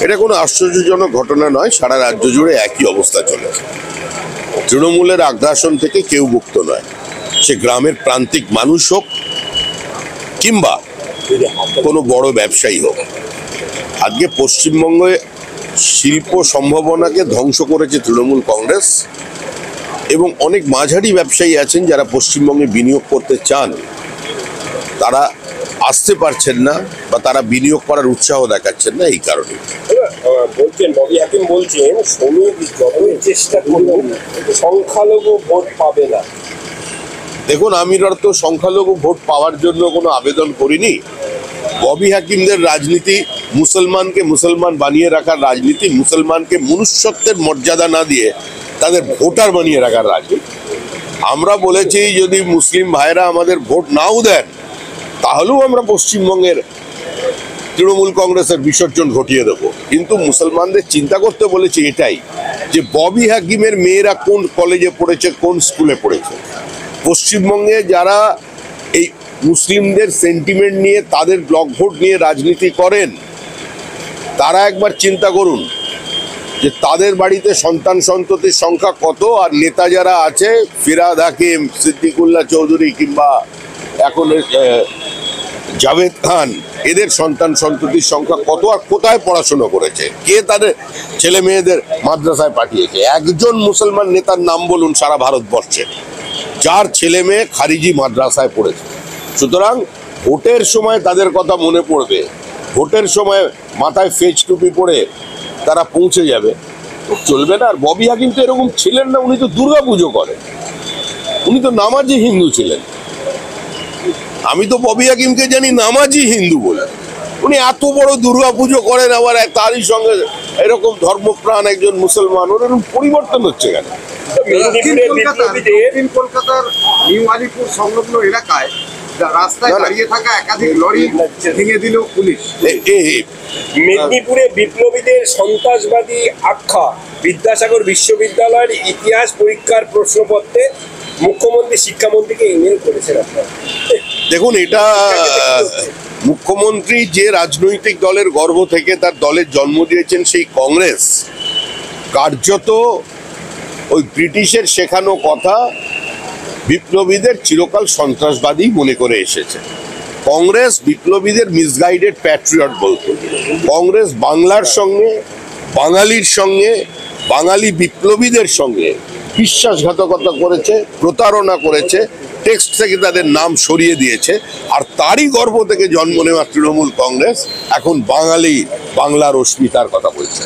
এটা কোনো আশ্চর্যজনক ঘটনা নয়, সারা রাজ্য জুড়ে একই অবস্থা চলেছে। তৃণমূলের আগ্রাসন থেকে কেউ মুক্ত নয়, সে গ্রামের প্রান্তিক মানুষ হোক কিংবা কোনো বড় ব্যবসায়ী হোক। আজকে পশ্চিমবঙ্গে শিল্প সম্ভাবনাকে ধ্বংস করেছে তৃণমূল কংগ্রেস, এবং অনেক মাঝারি ব্যবসায়ী আছেন যারা পশ্চিমবঙ্গে বিনিয়োগ করতে চান, তারা আসতে পারছেন না বা তারা বিনিয়োগ করার উৎসাহ দেখাচ্ছেন না। এই কারণে বলছেন ববি হাকিম বলছেন শ্রমিক যতই চেষ্টা করুন সংখ্যালঘু ভোট পাবে না। দেখুন, আমি তো সংখ্যালঘু ভোট পাওয়ার জন্য কোনো আবেদন করিনি। ববি হাকিমদের রাজনীতি মুসলমানকে মুসলমান বানিয়ে রাখার রাজনীতি, মুসলমানকে মনুষ্যত্বের মর্যাদা না দিয়ে তাদের ভোটার বানিয়ে রাখার রাজনীতি। আমরা বলেছি যদি মুসলিম ভাইরা আমাদের ভোট নাও দেন তাহলেও আমরা পশ্চিমবঙ্গের তৃণমূল কংগ্রেসের বিসর্জন ঘটিয়ে দেবো, কিন্তু মুসলমানদের চিন্তা করতে বলেছি এটাই যে ববি হাকিমের মেয়েরা কোন কলেজে পড়েছে, কোন স্কুলে পড়েছে। পশ্চিমবঙ্গে যারা এই মুসলিমদের সেন্টিমেন্ট নিয়ে, তাদের ব্লক ভোট নিয়ে রাজনীতি করেন, তারা একবার চিন্তা করুন যে তাদের বাড়িতে সন্তান সন্ততির সংখ্যা কত, আর নেতা যারা আছে ফিরহাদ হাকিম, সিদ্দিকুল্লাহ চৌধুরী কিংবা এখন জাভেদ খান, এদের সন্তান সন্ততির সংখ্যা কত আর কোথায় পড়াশোনা করেছে, কে তাদের ছেলে মেয়েদের মাদ্রাসায় পাঠিয়েছে। একজন মুসলমান নেতার নাম বলুন সারা ভারতবর্ষে যার ছেলে মেয়ে খারিজি মাদ্রাসায় পড়েছে। সুতরাং ভোটের সময় তাদের কথা মনে পড়বে, ভোটের সময় মাথায় ফেজ টুপি পরে তারা পৌঁছে যাবে, চলবে না। আর ববি হাকিম তো এরকম ছিলেন না, উনি তো দুর্গা পুজো করেন, উনি তো নামাজি হিন্দু ছিলেন। আমি তো ববি হাকিমকে জানি নামাজি হিন্দু বলে। উনি এত বড় দুর্গা পুজো করেন, আবার তারই সঙ্গে এরকম ধর্মপ্রাণ একজন মুসলমান, ওর এরকম পরিবর্তন হচ্ছে কেন? দক্ষিণ কলকাতার নিউ আলিপুর সংলগ্ন এলাকায় রাস্তায় দাঁড়িয়ে থাকা একাধিক লরি ভেঙে দিল পুলিশ। মেদিনীপুরে বিপ্লবীদের সন্ত্রাসবাদী আখ্যা, বিদ্যাসাগর বিশ্ববিদ্যালয়ের ইতিহাস পরীক্ষার প্রশ্নপত্রে মুখ্যমন্ত্রী শিক্ষামন্ত্রীকে ইমেল করেছেন আপনারা। দেখুন, এটা মুখ্যমন্ত্রী যে রাজনৈতিক দলের গর্ভ থেকে তার দলের জন্ম দিয়েছেন, সেই কংগ্রেস কার্যত ওই ব্রিটিশের শেখানো কথা বিপ্লবীদের চিরকাল সন্ত্রাসবাদী মনে করে এসেছে। কংগ্রেস বিপ্লবীদের মিসগাইডেড প্যাট্রিয়ট বলতো। কংগ্রেস বাংলার সঙ্গে, বাঙালির সঙ্গে, বাঙালি বিপ্লবীদের সঙ্গে বিশ্বাসঘাতকতা করেছে, প্রতারণা করেছে, টেক্সট থেকে তাদের নাম সরিয়ে দিয়েছে। আর তারই গর্ভ থেকে জন্ম নেওয়া তৃণমূল কংগ্রেস এখন বাঙালি, বাংলার অস্মিতার কথা বলছে।